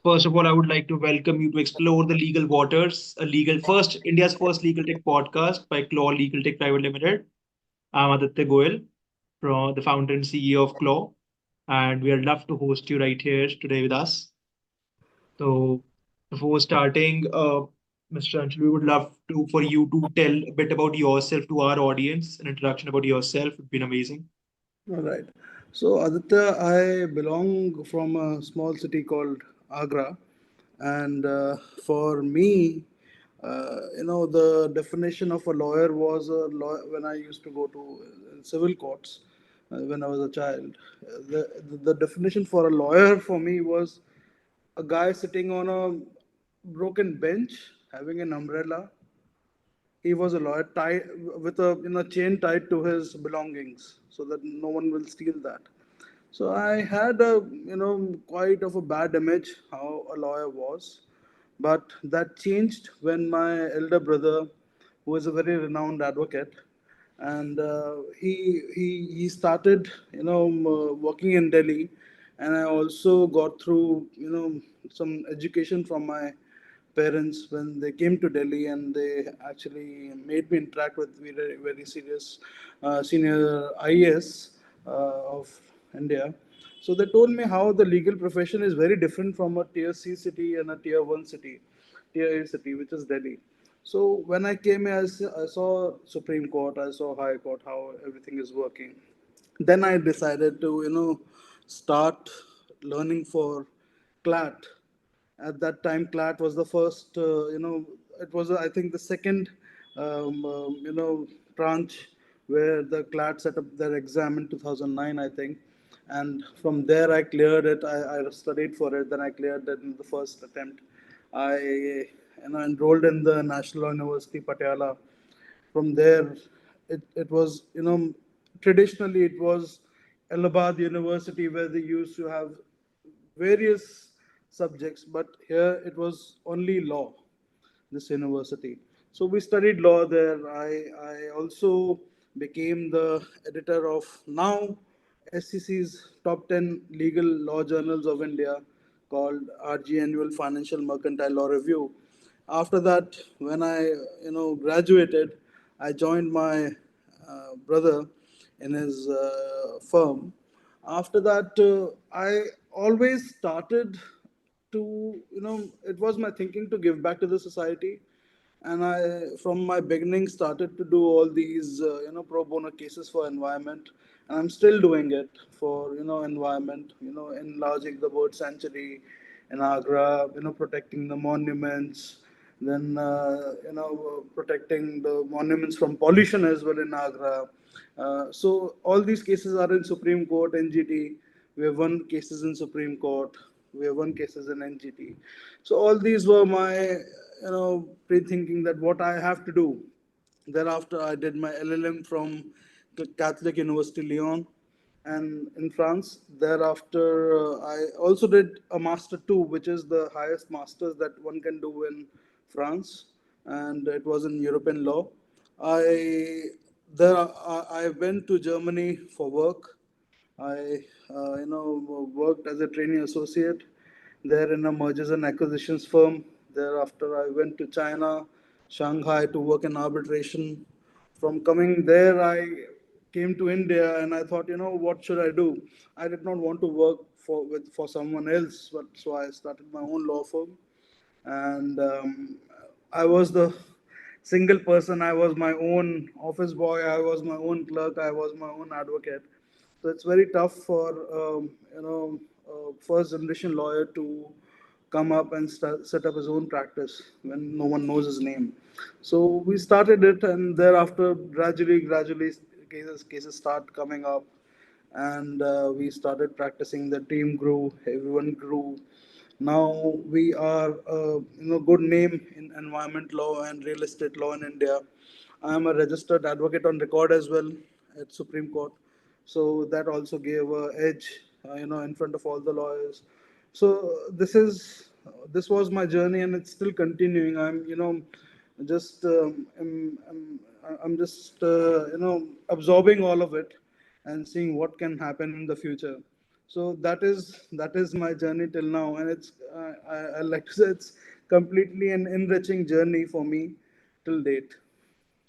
First of all, I would like to welcome you to explore the legal waters, India's first legal tech podcast by Claw LegalTech Private Limited. I'm Aditya Goyal, from the founder and CEO of Claw, and we are love to host you right here today with us. So, before starting, Mr. Anshul, we would love to for you to tell a bit about yourself to our audience. An introduction about yourself would be amazing. All right. So, Aditya, I belong from a small city called Agra. And for me, the definition of a lawyer was a lawyer when I used to go to civil courts when I was a child. The definition for a lawyer for me was a guy sitting on a broken bench, having an umbrella. He was a lawyer tied with a chain tied to his belongings so that no one will steal that. So I had a quite of a bad image how a lawyer was, but that changed when my elder brother, who is a very renowned advocate, and he started working in Delhi, and I also got through some education from my parents when they came to Delhi, and they actually made me interact with very, very serious senior IAS of India. So they told me how the legal profession is very different from a tier C city and a tier 1 city, tier A city, which is Delhi. So when I came here, I saw Supreme Court, I saw High Court, how everything is working. Then I decided to, start learning for CLAT. At that time, CLAT was the first, it was, I think, the second, branch where the CLAT set up their exam in 2009, I think. And from there, I cleared it. I studied for it. Then I cleared it in the first attempt. I, enrolled in the National University, Patiala. From there, it was, traditionally it was Allahabad University where they used to have various subjects, but here it was only law, this university. So we studied law there. I also became the editor of now SCC's top 10 legal law journals of India called RG Annual Financial Mercantile Law Review. After that, when I graduated, I joined my brother in his firm. After that, I always started to it was my thinking to give back to the society, and I from my beginning started to do all these pro bono cases for environment, and I'm still doing it for environment, enlarging the bird sanctuary in Agra, protecting the monuments, then protecting the monuments from pollution as well in Agra. So all these cases are in Supreme Court, NGT. We have won cases in Supreme Court. We have won cases in NGT. So all these were my pre-thinking that what I have to do. Thereafter, I did my LLM from Catholic University Lyon and in France. Thereafter, I also did a master two, which is the highest masters that one can do in France, and it was in European law. I I went to Germany for work. I worked as a trainee associate there in a mergers and acquisitions firm. Thereafter, I went to China, Shanghai to work in arbitration. From coming there, I came to India and I thought, what should I do? I did not want to work for someone else, but so I started my own law firm, and I was the single person. I was my own office boy. I was my own clerk. I was my own advocate. So it's very tough for a first generation lawyer to come up and set up his own practice when no one knows his name. So we started it, and thereafter, gradually, cases start coming up, and we started practicing. The team grew, everyone grew. Now we are good name in environment law and real estate law in India. I am a registered advocate on record as well at Supreme Court, so that also gave a edge, in front of all the lawyers. So this was my journey, and it's still continuing. I'm just I'm just absorbing all of it and seeing what can happen in the future. So that is my journey till now, and I like to say it's completely an enriching journey for me till date.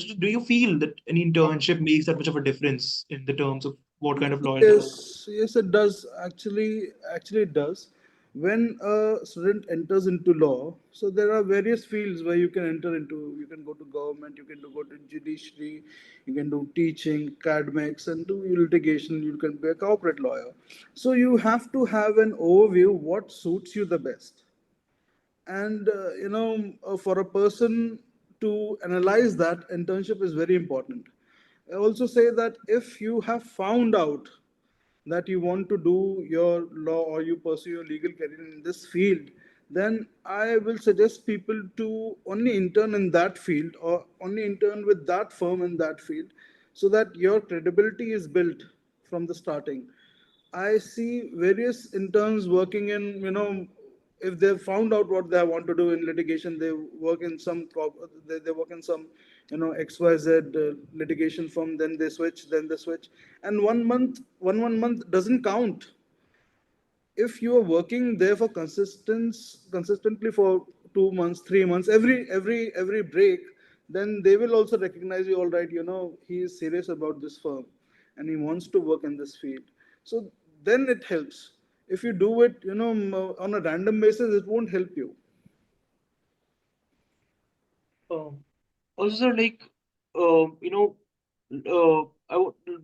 So do you feel that any internship makes that much of a difference in the terms of what kind of lawyer that you Yes, yes, it does. Actually, it does. When a student enters into law, so there are various fields where you can enter into. You can go to government, you can go to judiciary, you can do teaching, academics, and do litigation. You can be a corporate lawyer. So you have to have an overview what suits you the best. And for a person to analyze that, internship is very important. I also say that if you have found out that you want to do your law or you pursue your legal career in this field, then I will suggest people to only intern in that field or only intern with that firm in that field, so that your credibility is built from the starting. I see various interns working in, if they've found out what they want to do in litigation, they work in they work in some, XYZ litigation firm, then they switch. And 1 month, 1 month doesn't count. If you are working there for consistently for 2 months, 3 months, every break, then they will also recognize you. All right, he is serious about this firm, and he wants to work in this field. So then it helps. If you do it, on a random basis, it won't help you. um, also, sir, like, I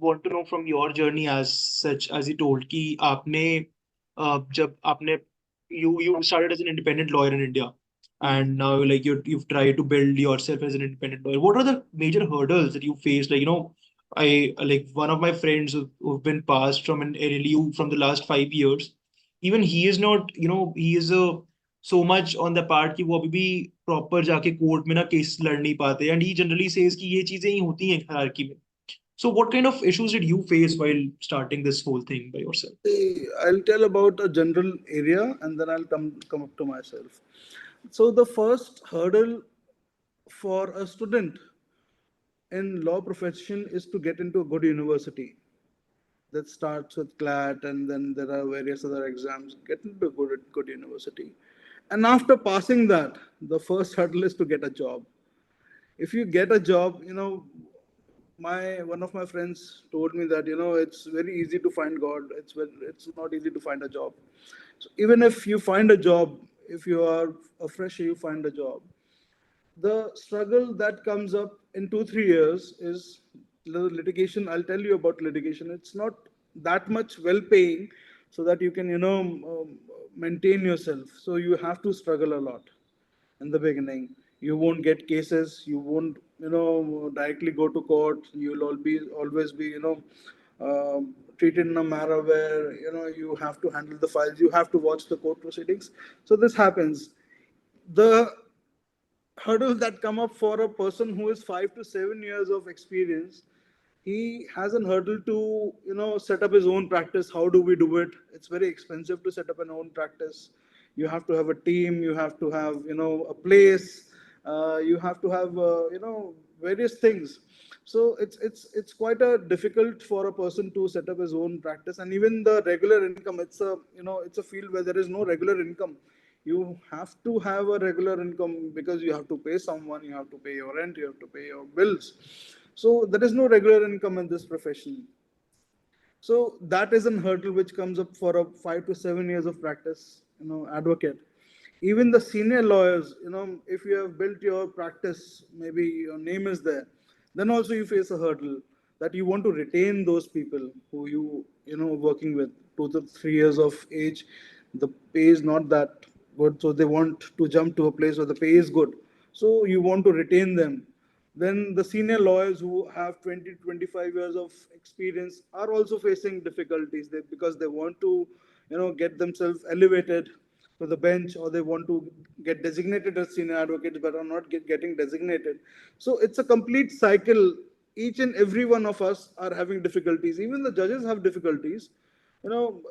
want to know from your journey as such, as you told कि आपने जब आपने you started as an independent lawyer in India, and now like you've tried to build yourself as an independent lawyer. What are the major hurdles that you faced? Like, I like one of my friends who've been passed from an LLU from the last 5 years. Even he is not, he is a so much on the part कि वो अभी भी proper जाके court में ना case लड़ नहीं पाते, and he generally says कि ये चीजें ही होती हैं hierarchy में. So what kind of issues did you face while starting this whole thing by yourself? I'll tell about a general area, and then I'll come up to myself. So the first hurdle for a student in law profession is to get into a good university. That starts with CLAT, and then there are various other exams. Get into a good university, and after passing that, the first hurdle is to get a job. If you get a job, my one of my friends told me that it's very easy to find God. It's not easy to find a job. So even if you find a job, if you are a fresher, you find a job, the struggle that comes up in 2 3 years is litigation. I'll tell you about litigation. It's not that much well paying, so that you can maintain yourself. So you have to struggle a lot in the beginning. You won't get cases. You won't directly go to court. You'll always be treated in a manner where you have to handle the files. You have to watch the court proceedings. So this happens. The hurdles that come up for a person who is 5 to 7 years of experience, he has an hurdle to set up his own practice. How do we do it? It's very expensive to set up an own practice. You have to have a team, you have to have a place, you have to have various things. So it's quite a difficult for a person to set up his own practice. And even the regular income, it's a field where there is no regular income. You have to have a regular income, because you have to pay someone, you have to pay your rent, you have to pay your bills. So there is no regular income in this profession. So that is a hurdle which comes up for a 5 to 7 years of practice, advocate. Even the senior lawyers, if you have built your practice, maybe your name is there, then also you face a hurdle that you want to retain those people who working with 2 to 3 years of age. The pay is not that good, so they want to jump to a place where the pay is good. So you want to retain them. Then the senior lawyers who have 20 to 25 years of experience are also facing difficulties, because they want to get themselves elevated to the bench, or they want to get designated as senior advocates but are not getting designated. So it's a complete cycle. Each and every one of us are having difficulties. Even the judges have difficulties.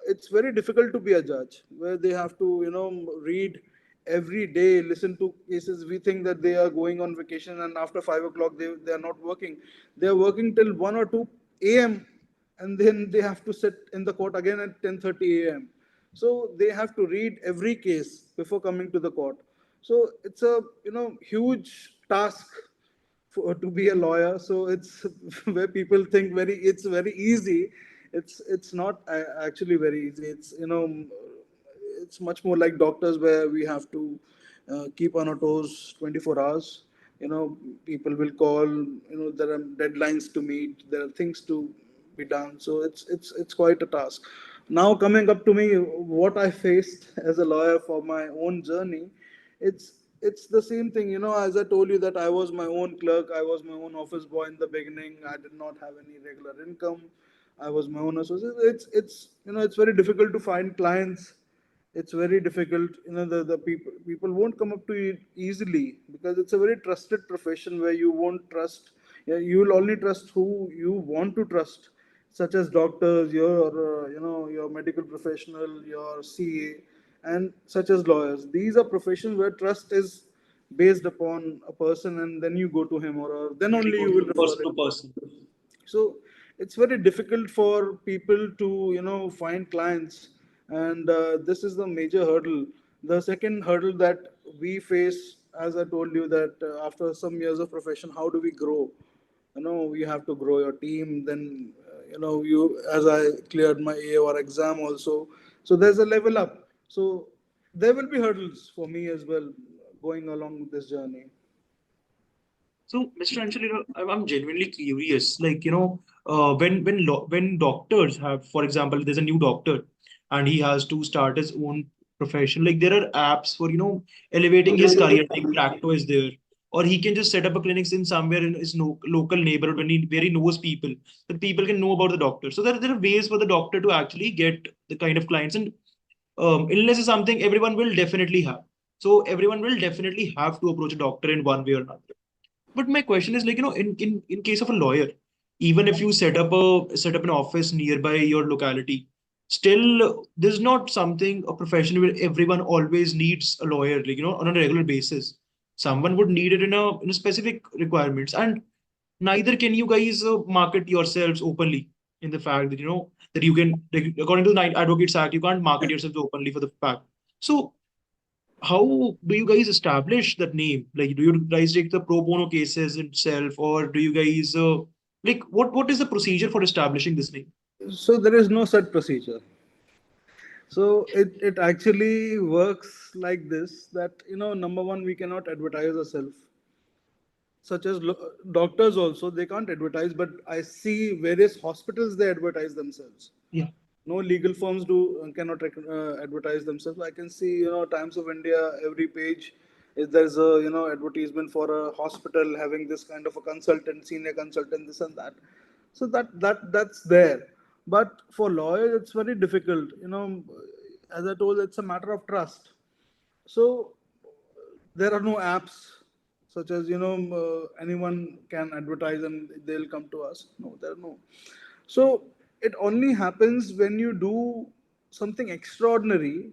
It's very difficult to be a judge, where they have to read every day, listen to cases. We think that they are going on vacation, and after 5 o'clock they are not working. They are working till 1 or 2 a.m. and then they have to sit in the court again at 10:30 a.m. So they have to read every case before coming to the court. So it's a huge task to be a lawyer. So it's where people think it's very easy. It's not actually very easy. It's much more like doctors, where we have to keep on our toes 24 hours. People will call. There are deadlines to meet. There are things to be done. So it's quite a task. Now coming up to me, what I faced as a lawyer for my own journey, it's the same thing. As I told you that I was my own clerk, I was my own office boy in the beginning. I did not have any regular income. I was my own associate. It's very difficult to find clients. It's very difficult. The people won't come up to you easily, because it's a very trusted profession where you won't trust. Yeah, you will only trust who you want to trust, such as doctors, your medical professional, your CA, and such as lawyers. These are professions where trust is based upon a person, and then you go to him, or her, then Really only go you will to refer person it. to person. So it's very difficult for people to find clients, and this is the major hurdle. The second hurdle that we face, as I told you, that after some years of profession, how do we grow? You have to grow your team. Then you as I cleared my AOR exam also, so there's a level up. So there will be hurdles for me as well, going along this journey. So, Mr. Anshul, I'm genuinely curious. Like, when doctors have, for example, there's a new doctor and he has to start his own profession. Like, there are apps for elevating his career. Like, Practo is there, or he can just set up a clinic in somewhere in his local neighborhood where he knows people, that people can know about the doctor. So there are ways for the doctor to actually get the kind of clients. And illness is something everyone will definitely have. So everyone will definitely have to approach a doctor in one way or another. But my question is, like, in case of a lawyer, even if you set up an office nearby your locality, still there's not something a profession where everyone always needs a lawyer, like, on a regular basis. Someone would need it in a specific requirements, and neither can you guys market yourselves openly in the fact that that you can, like, according to the Nine Advocates Act, you can't market yourselves openly for the fact. So how do you guys establish that name? Like, do you guys take the pro bono cases itself, or do you guys like what is the procedure for establishing this name? So there is no such procedure. So it actually works like this, that number one, we cannot advertise ourselves. Such as doctors also, they can't advertise, but I see various hospitals, they advertise themselves. Yeah. No legal firms do cannot advertise themselves. I can see Times of India, every page is there's a advertisement for a hospital having this kind of a consultant, senior consultant, this and that. So that's there. But for lawyers, it's very difficult. As I told, it's a matter of trust. So there are no apps such as anyone can advertise and they'll come to us. No, there are no. So it only happens when you do something extraordinary,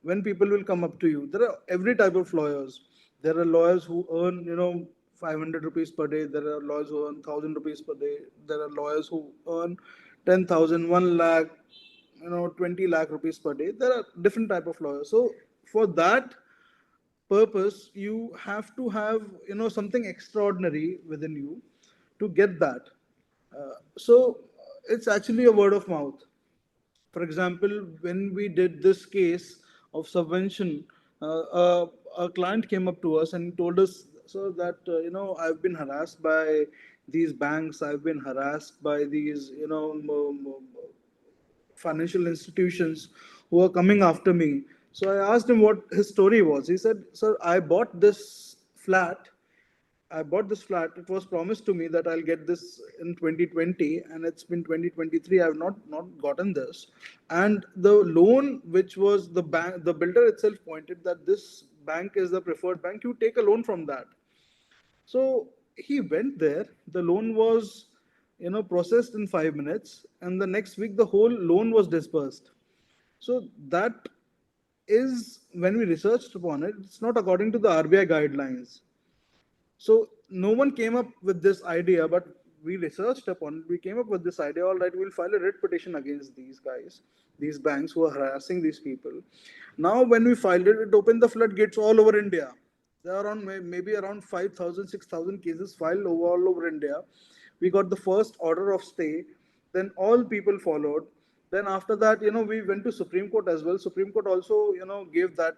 when people will come up to you. There are every type of lawyers. There are lawyers who earn 500 rupees per day. There are lawyers who earn 1,000 rupees per day. There are lawyers who earn 10,000, 1 lakh, 20 lakh rupees per day. There are different type of lawyers. So for that purpose, you have to have something extraordinary within you to get that. So it's actually a word of mouth. For example, when we did this case of subvention, a client came up to us and told us, so that I've been harassed by these banks, I've been harassed by these financial institutions who are coming after me. So I asked him what his story was. He said, "Sir, flat. I bought this flat. It was promised to me that I'll get this in 2020, and it's been 2023. I've not gotten this. And the loan, which was the bank, the builder itself pointed that this bank is the preferred bank. You take a loan from that." So he went there. The loan was, processed in 5 minutes, and the next week the whole loan was disbursed. So that is, when we researched upon it, it's not according to the RBI guidelines. So no one came up with this idea, but we researched upon it, we came up with this idea. All right, we'll file a writ petition against these guys, these banks who are harassing these people. Now, when we filed it, it opened the floodgates all over India. There are around maybe around 5,000, 6,000 cases filed all over India. We got the first order of stay. Then all people followed. Then after that, we went to Supreme Court as well. Supreme Court also, gave that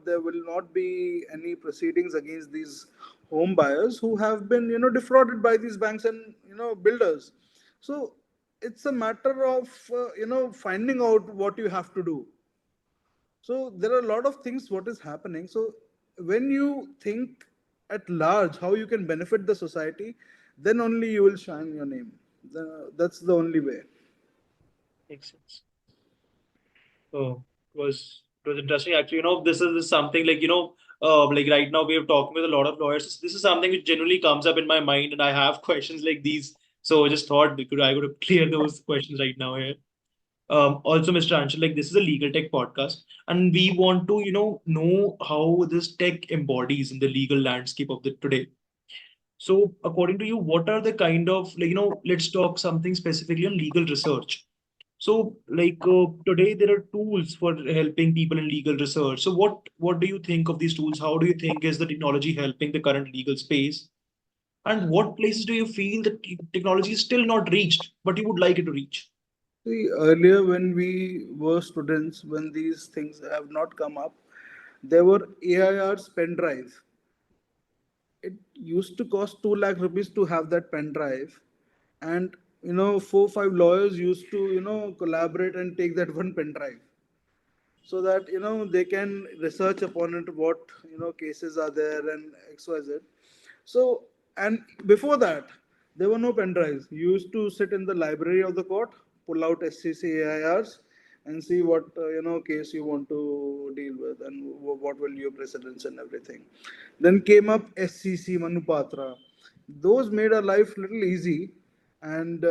there will not be any proceedings against these home buyers who have been defrauded by these banks and builders. So it's a matter of finding out what you have to do. So there are a lot of things what is happening. So when you think at large how you can benefit the society, then only you will shine your name. That's the only way. Makes sense. Oh, it was interesting. Actually, this is something like, like right now we are talking with a lot of lawyers. This is something which generally comes up in my mind, and I have questions like these. So I just thought I could clear those questions right now here. Also, Mr. Anshul, like this is a legal tech podcast, and we want to, know how this tech embodies in the legal landscape of the today. So, according to you, what are the kind of like, let's talk something specifically on legal research. So, like today, there are tools for helping people in legal research. So, what do you think of these tools? How do you think is the technology helping the current legal space? And what places do you feel that technology is still not reached, but you would like it to reach? See, earlier when we were students, when these things have not come up, there were AIR's pen drive. It used to cost 2 lakh rupees to have that pen drive, and 4 5 lawyers used to collaborate and take that one pen drive, so that they can research upon it, what cases are there and XYZ. So, and before that there were no pen drives. You used to sit in the library of the court, pull out SCCAIRs, and see what case you want to deal with, and what will your precedence and everything. Then came up SCC Manupatra. Those made our life little easy, and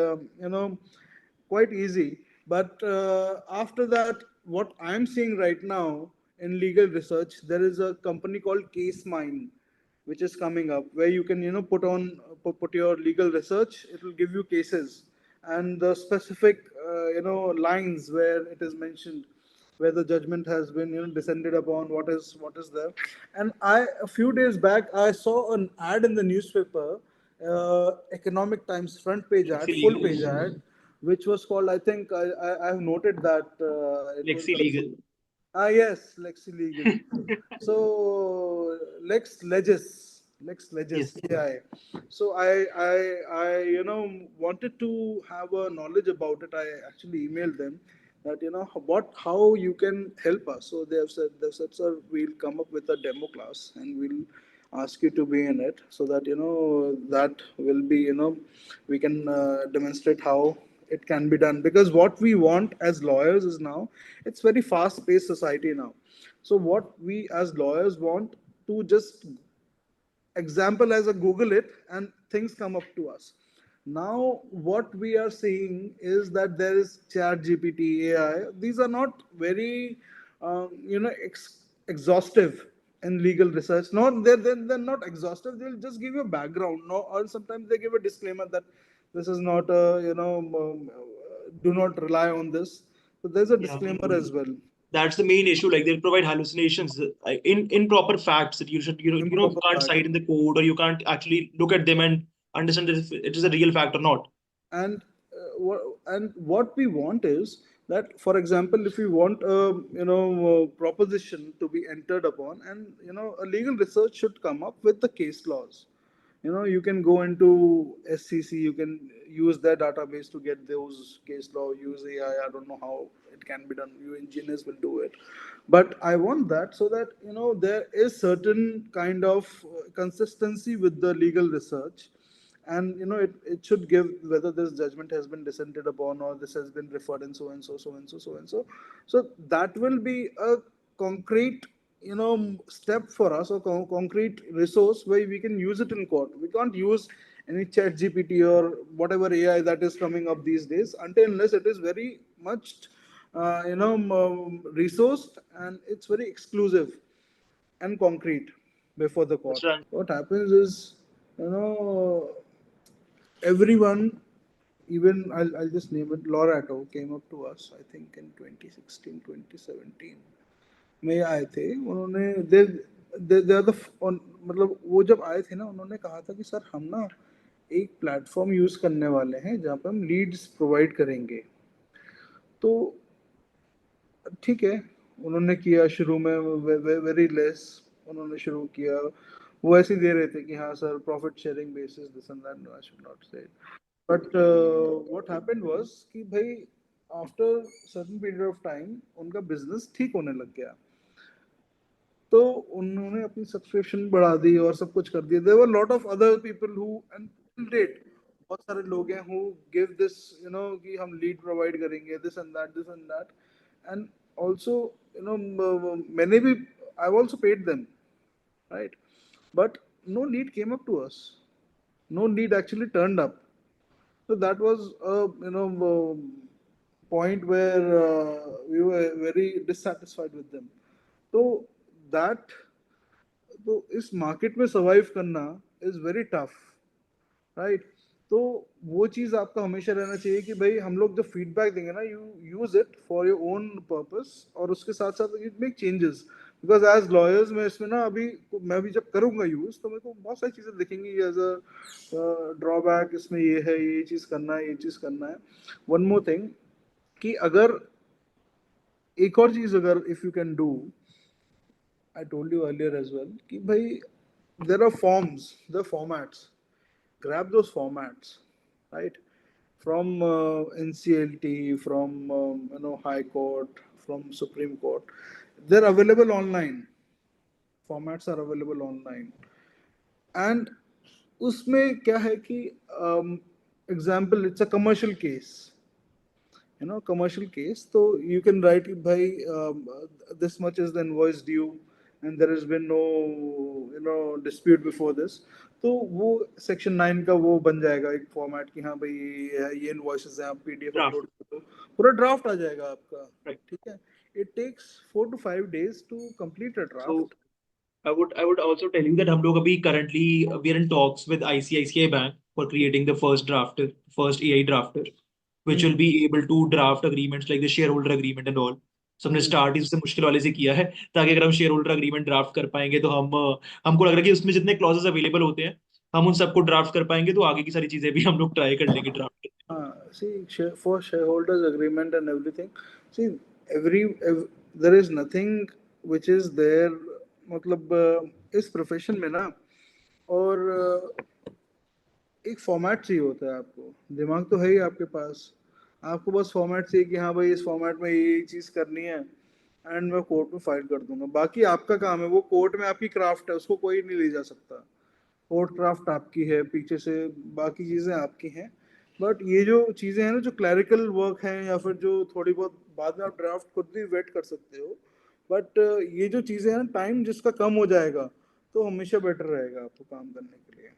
quite easy. But after that, what I'm seeing right now in legal research, there is a company called Case Mine, which is coming up, where you can put your legal research. It will give you cases and the specific lines where it is mentioned, where the judgment has been descended upon, what is there. And a few days back I saw an ad in the newspaper, Economic Times front page ad, Lexi full Legal. page ad, which was called, I think I have noted that it was Lexi Legal. yes, Lexi Legal. So Lex Yes. Legis, AI. So I wanted to have a knowledge about it. I actually emailed them that how you can help us. So they have said, sir, we'll come up with a demo class and we'll ask you to be in it, so that that will be we can demonstrate how it can be done. Because what we want as lawyers is, now it's very fast paced society now. So what we as lawyers want to just example as a Google it, and things come up to us. Now what we are seeing is that there is Chat GPT, AI. These are not very exhaustive in legal research. Not they're not exhaustive. They'll just give you a background. No, or sometimes they give a disclaimer that this is not a do not rely on this. So there's a Yeah. disclaimer as well. That's the main issue. Like they'll provide hallucinations, in improper facts that you should Improper can't fact. cite in the code, or you can't actually look at them and understand if it is a real fact or not. And what we want is that, for example, if we want a proposition to be entered upon, and a legal research should come up with the case laws. You can go into SCC, you can use their database to get those case law, use AI. I don't know how it can be done. You engineers will do it, but I want that, so that there is certain kind of consistency with the legal research. And it should give whether this judgment has been dissented upon, or this has been referred in so and so, so and so, so and so. So that will be a concrete step for us, or concrete resource where we can use it in court. We can't use any Chat GPT or whatever AI that is coming up these days, until unless it is very much resourced, and it's very exclusive and concrete before the court. Mr. What happens is, you know everyone, even I'll just name it, Lorato came up to us, I think in 2016, 2017 में आए थे उन्होंने they are the मतलब वो जब आए थे ना उन्होंने कहा था कि सर हम ना एक प्लेटफॉर्म यूज करने वाले हैं जहाँ पे हम लीड्स प्रोवाइड करेंगे। तो ठीक है, उन्होंने किया शुरू में वेरी लेस उन्होंने शुरू किया। वो ऐसे ही दे रहे थे कि हाँ sir profit sharing basis this and that, no I should not say. But what happened was कि भाई after certain period of time उनका बिजनेस ठीक होने लग गया, तो उन्होंने अपनी सब्सक्रिप्शन बढ़ा दी और सब कुछ कर दिया। There were lot of other people who and that बहुत सारे लोग हैं who give this you know कि हम लीड प्रोवाइड करेंगे this and that and also you know मैंने भी I also paid them, right, but no lead came up to us, no lead actually turned up. So that was a point where we were very dissatisfied with them. So that तो इस market में survive करना is very tough, right. तो वो चीज आपका हमेशा रहना चाहिए कि भाई हम लोग जब फीडबैक देंगे ना you use it for your own purpose और उसके साथ साथ it make changes. Because as lawyers मैं इसमें ना अभी मैं भी जब करूंगा यूज तो मेरे को बहुत सारी चीजें दिखेंगी एज अ ड्रॉबैक, इसमें ये है, ये चीज करना है, ये चीज करना है। वन मोर थिंग कि अगर एक और चीज अगर if you can do, I told you earlier as well कि भाई there are forms, there are formats. Grab those formats, right? From NCLT, from High Court, from Supreme Court. They're available online. Formats are available online. And उसमें क्या है कि example, it's a commercial case. Commercial case, so you can write by this much is the invoice due and there has been no dispute before this। तो वो section 9 का वो बन जाएगा एक फॉर्मेट कि हाँ भाई ये इनवॉइसेस हैं, आप पीडीएफ Draft. अपलोड कर दो, पूरा ड्राफ्ट आ जाएगा आपका। Right. ठीक है, it takes 4 to 5 days to complete a So draft. I would also tell you that हम लोग अभी currently we are in talks with ICICI Bank for creating the first drafter, first AI drafter, which will be able to draft agreements like the shareholder agreement and all. So हमने start इससे मुश्किल वाले से किया है ताकि अगर हम शेयर होल्डर अग्रीमेंट ड्राफ्ट कर पाएंगे तो हमको लग रहा है कि उसमें जितने क्लॉजेस अवेलेबल होते हैं हम उन सबको ड्राफ्ट कर पाएंगे तो आगे की सारी चीजें भी हम लोग ट्राई कर लेंगे draft. See, for shareholders agreement and everything, see, there is nothing which is there, मतलब इस प्रोफेशन में ना, और एक फॉर्मेट चाहिए होता है आपको। दिमाग तो है ही आपके पास, आपको बस फॉर्मेट चाहिए कि हाँ भाई इस फॉर्मेट में ये चीज़ करनी है एंड मैं कोर्ट में फाइल कर दूंगा। बाकी आपका काम है, वो कोर्ट में आपकी क्राफ्ट है, उसको कोई नहीं ले जा सकता। कोड क्राफ्ट आपकी है पीछे से, बाकी चीज़ें आपकी हैं। बट ये जो चीज़ें हैं ना जो क्लैरिकल वर्क हैं या फिर जो थोड़ी बहुत बाद में आप ड्राफ्ट खुद भी वेट कर सकते हो, बट ये जो चीज़ें हैं टाइम जिसका कम हो जाएगा तो हमेशा बेटर रहेगा आपको काम करने के लिए।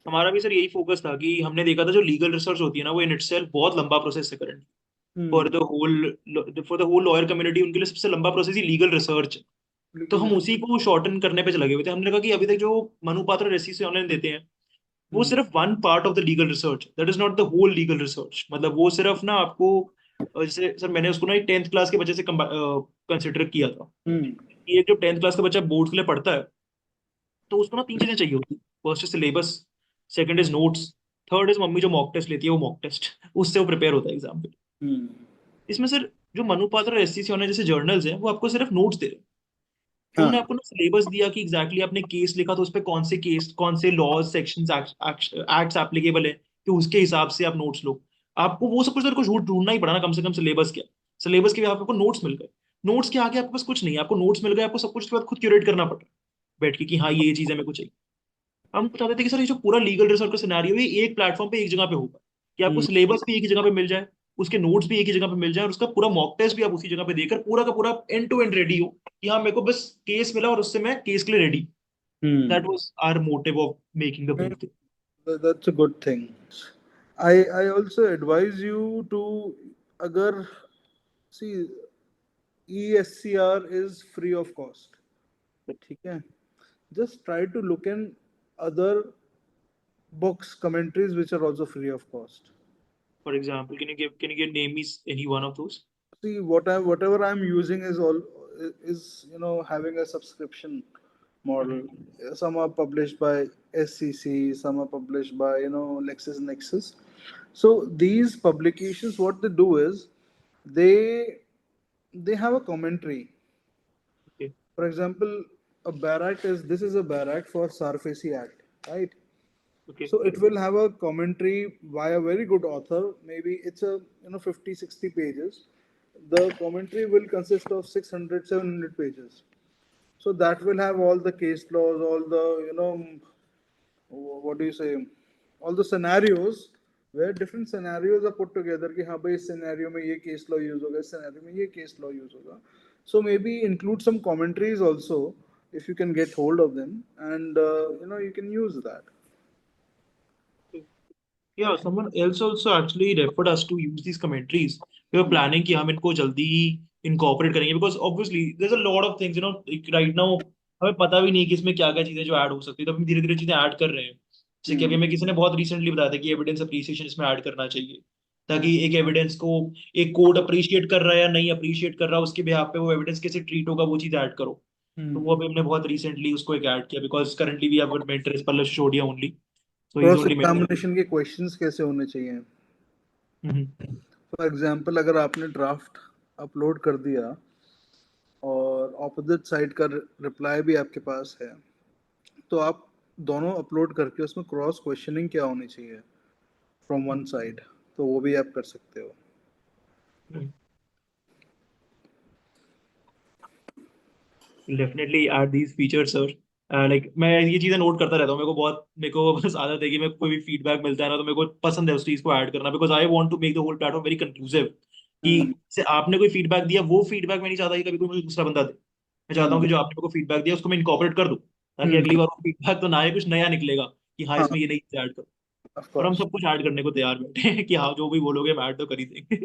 हमारा भी सर यही फोकस था कि हमने देखा था जो लीगल रिसर्च होती है ना वो इन इटसेल्फ बहुत लंबा प्रोसेस है current for hmm. The whole for the whole lawyer community उनके लिए सबसे लंबा प्रोसेस ही लीगल रिसर्च। तो लीगल। हम उसी को शॉर्टन करने पे चले गए हुए थे। हमने कहा कि अभी तक जो मनुपात्र रेसिस से ऑनलाइन देते हैं वो हम्म। सिर्फ one part of the legal research, that is not the whole legal research. मतलब वो सिर्फ ना आपको जैसे सर मैंने उसको ना 10th क्लास के बच्चे से कंसिडर किया था हम्म। कि एक जो 10th क्लास का बच्चा बोर्ड के लिए पढ़ता है तो उसको ना तीन चीजें चाहिए होती। First is syllabus, second is notes, third is mummy जो मॉक टेस्ट लेती है वो मॉक टेस्ट, उससे वो प्रिपेयर होता है एग्जाम पे। हम्म। इसमें सर जो मनुपात्र और एससीसी ऑनलाइन जैसे जर्नल्स हैं वो आपको सिर्फ नोट्स दे रहे हैं। उन्होंने हाँ। आपको ना सिलेबस दिया कि एग्जैक्टली आपने केस लिखा तो उस पर कौन से केस, कौन से लॉज, सेक्शंस, एक्ट्स एप्लीकेबल है कि उसके हिसाब से आप नोट्स लो। आपको वो सब कुछ को झूठ ढूंढना ही पड़ा ना, कम से कम सिलेबस क्या, सिलेबस के भी आपको नोट्स मिल गए। नोट्स के आगे आपके पास कुछ नहीं है, आपको नोट्स मिल गए, आपको सब कुछ उसके बाद खुद क्यूरेट करना पड़ रहा है बैठ के कि हाँ ये चीजें मेरे को चाहिए। हम चाहते थे कि सर ये जो पूरा लीगल रिसर्च का सिनेरियो है ये एक प्लेटफॉर्म पे एक जगह पे होगा कि आपको हम्म। सिलेबस भी एक ही जगह पे मिल जाए, उसके नोट्स भी एक ही जगह पे मिल जाए और उसका पूरा मॉक टेस्ट भी आप उसी जगह पे देकर पूरा का पूरा एंड टू एंड रेडी हो कि हाँ मेरे को बस केस मिला और उससे मैं केस के लिए ready. That hmm. Was our motive of making the whole thing. That's a good thing। I also advise you to, अगर see, ESCR is free of cost। ठीक है, just try to look in other books, commentaries, which are also free of cost. For example, can you give name me any one of those? See, whatever I'm using is all is having a subscription model. Mhm. Some are published by SCC, some are published by LexisNexis. So these publications, what they do is they they have a commentary. Okay. For example, a barrack is this is a barrack for Sarfacy Act, right? Okay. So it will have a commentary by a very good author. Maybe it's a 50, 60 pages. The commentary will consist of 600, 700 pages. So that will have all the case laws, all the what do you say, all the scenarios where different scenarios are put together. कि हाँ भाई इस scenario में ये case law use होगा, इस scenario में ये case law use होगा. So maybe include some commentaries also if you can get hold of them, and you can use that. Yeah, someone else also actually referred us to use these commentaries. We were planning कि हम इनको जल्दी incorporate करेंगे because obviously there's a lot of things, like right now हमें पता भी नहीं कि इसमें क्या क्या चीजें जो ऐड हो सकती है, तो हम धीरे धीरे चीजें ऐड कर रहे हैं. जैसे कि अभी हमें किसी ने बहुत रिसेंटली बताया था कि एविडेंस अप्रिसिएशन इसमें ऐड करना चाहिए, ताकि एक एविडेंस को एक कोर्ट अप्रिशिएट कर रहा है या नहीं अप्रिशिएट कर रहा है उसके बिहाफ पे वो एविडेंस कैसे ट्रीट होगा वो चीज ऐड करो. तो वो अभी हमने बहुत रिसेंटली उसको एक ऐड किया because currently we have mentor is Pallav Sisodia only, so he is cross only mentor. Examination के क्वेश्चंस कैसे होने चाहिए? हम्म. फॉर एग्जांपल, अगर आपने ड्राफ्ट अपलोड कर दिया और ऑपोजिट साइड का रिप्लाई भी आपके पास है, तो आप दोनों अपलोड करके उसमें क्रॉस क्वेश्चनिंग क्या होनी चाहिए फ्रॉम वन साइड, तो वो भी आप कर सकते हो. Definitely add these features sir. Like मैं ये चीजें नोट करता रहता हूँ, मेरे को बस आदत है कि मैं कोई भी फीडबैक मिलता है ना तो मेरे को पसंद है उस चीज को ऐड करना because I want to make the whole platform very conclusive. कि हम्म. से आपने कोई फीडबैक दिया वो फीडबैक मैं नहीं चाहता कि कभी कोई मुझे दूसरा बंदा दे. मैं चाहता हूँ कि हम्म. जो आपने मेरे को फीडबैक दिया उसको मैं इनकॉर्पोरेट कर दूँ, ताकि हम्म. अगली बार वो फीडबैक तो ना आए, कुछ नया निकलेगा कि हाँ हाँ, इसमें ये नई चीज ऐड करो. ऑफ और हम कोर्स. सब कुछ ऐड करने को तैयार बैठे हैं कि हाँ जो भी बोलोगे हम ऐड तो कर ही देंगे.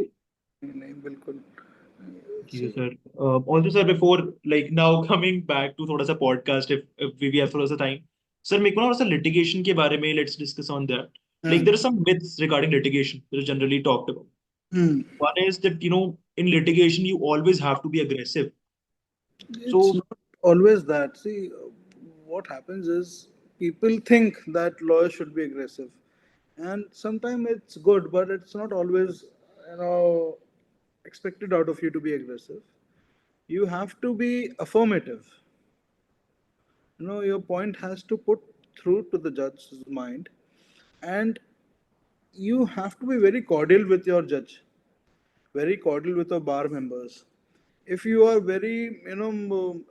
नहीं नहीं, बिल्कुल. जी सी. Sir. Also sir before like now coming back to थोड़ा सा पॉडकास्ट इफ वी हैव थोड़ा सा टाइम, सर मेरे को ना थोड़ा सा लिटिगेशन के बारे में let's discuss on that. Like hmm. There are some myths regarding litigation that is generally talked about. Hmm. One is that in litigation you always have to be aggressive. It's So not always that. See, what happens is people think that lawyers should be aggressive, and sometimes it's good, but it's not always, you know, expected out of you to be aggressive. You have to be affirmative. Your point has to put through to the judge's mind, and you have to be very cordial with your judge, very cordial with your bar members. If you are very,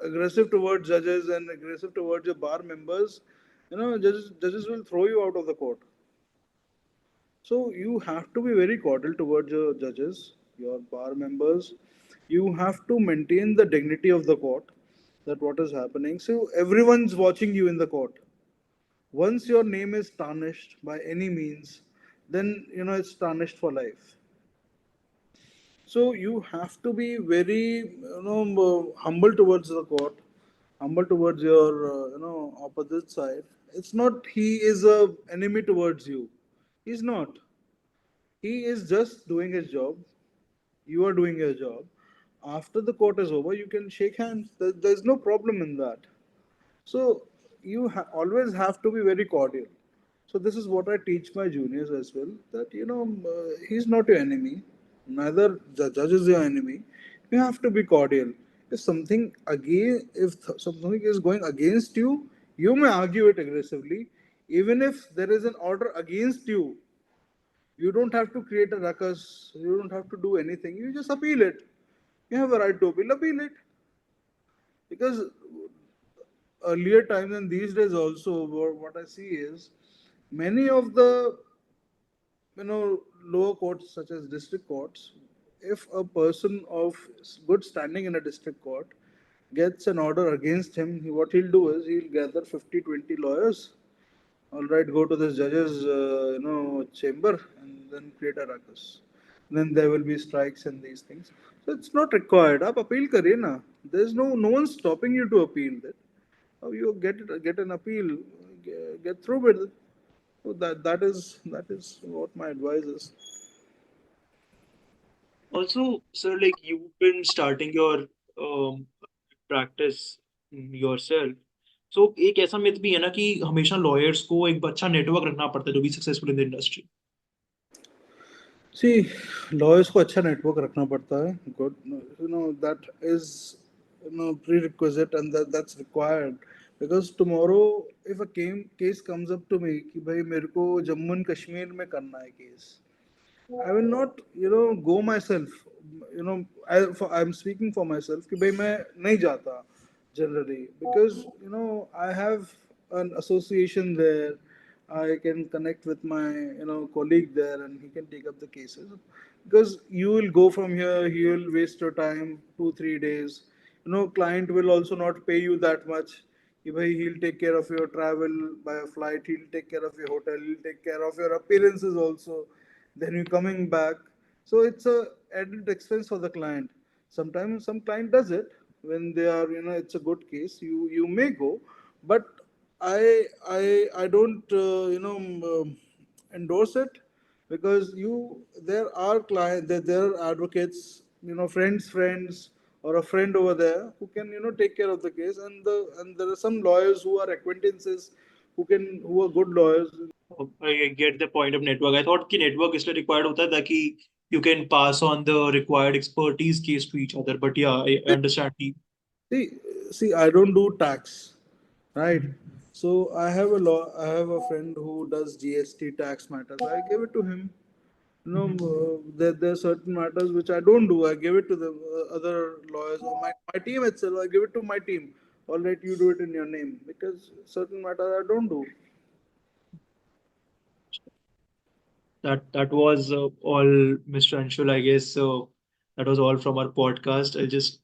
aggressive towards judges and aggressive towards your bar members, judges will throw you out of the court. So you have to be very cordial towards your judges, your bar members. You have to maintain the dignity of the court. That what is happening. So everyone's watching you in the court. Once your name is tarnished by any means, then it's tarnished for life. So you have to be very, humble towards the court, humble towards your, opposite side. It's not he is a enemy towards you. He's not. He is just doing his job. You are doing your job. After the court is over, you can shake hands. There's no problem in that. So you always have to be very cordial. So this is what I teach my juniors as well. That he's not your enemy. Neither the judge is your enemy. You have to be cordial. If something is going against you, you may argue it aggressively. Even if there is an order against you, you don't have to create a ruckus. You don't have to do anything. You just appeal it. You have a right to appeal. Appeal it. Because earlier times and these days also, what I see is many of the lower courts such as district courts, if a person of good standing in a district court gets an order against him, what he'll do is he'll gather 50, 20 lawyers. All right, go to this judge's chamber and then create a ruckus. Then there will be strikes and these things. So it's not required. आप appeal करिए ना. There's no one stopping you to appeal that. You get an appeal, get through with it. So that is what my advice is. Also, sir, like you've been starting your practice yourself. So एक ऐसा myth भी है ना कि हमेशा lawyers को एक अच्छा network रखना पड़ता है to be successful in the industry. See lawyers को अच्छा नेटवर्क रखना पड़ता है. Good, that is prerequisite and that's required. Because tomorrow if a case comes up to me कि भाई मेरे को जम्मू एंड कश्मीर में करना है case, I will not, go myself. I'm speaking for myself कि भाई मैं नहीं जाता generally because I have an association there. I can connect with my colleague there, and he can take up the cases. Because you will go from here, he will waste your time 2 3 days. Client will also not pay you that much. कि भाई he'll take care of your travel by a flight, he'll take care of your hotel, he'll take care of your appearances also, then you're coming back. So it's a added expense for the client. Sometimes some client does it when they are, it's a good case. You may go, but I don't endorse it because there are client there are advocates, friends or a friend over there who can take care of the case, and there are some lawyers who are acquaintances who are good lawyers. I get the point of network. I thought कि network इसलिए required होता है ताकि you can pass on the required expertise case to each other. But yeah, I understand. See, I don't do tax, right? So I have a friend who does GST tax matters. I give it to him. There are certain matters which I don't do. I give it to the other lawyers or my team itself. I give it to my team. All right, you do it in your name because certain matters I don't do. That was all, Mr. Anshul, I guess. So that was all from our podcast. I'll just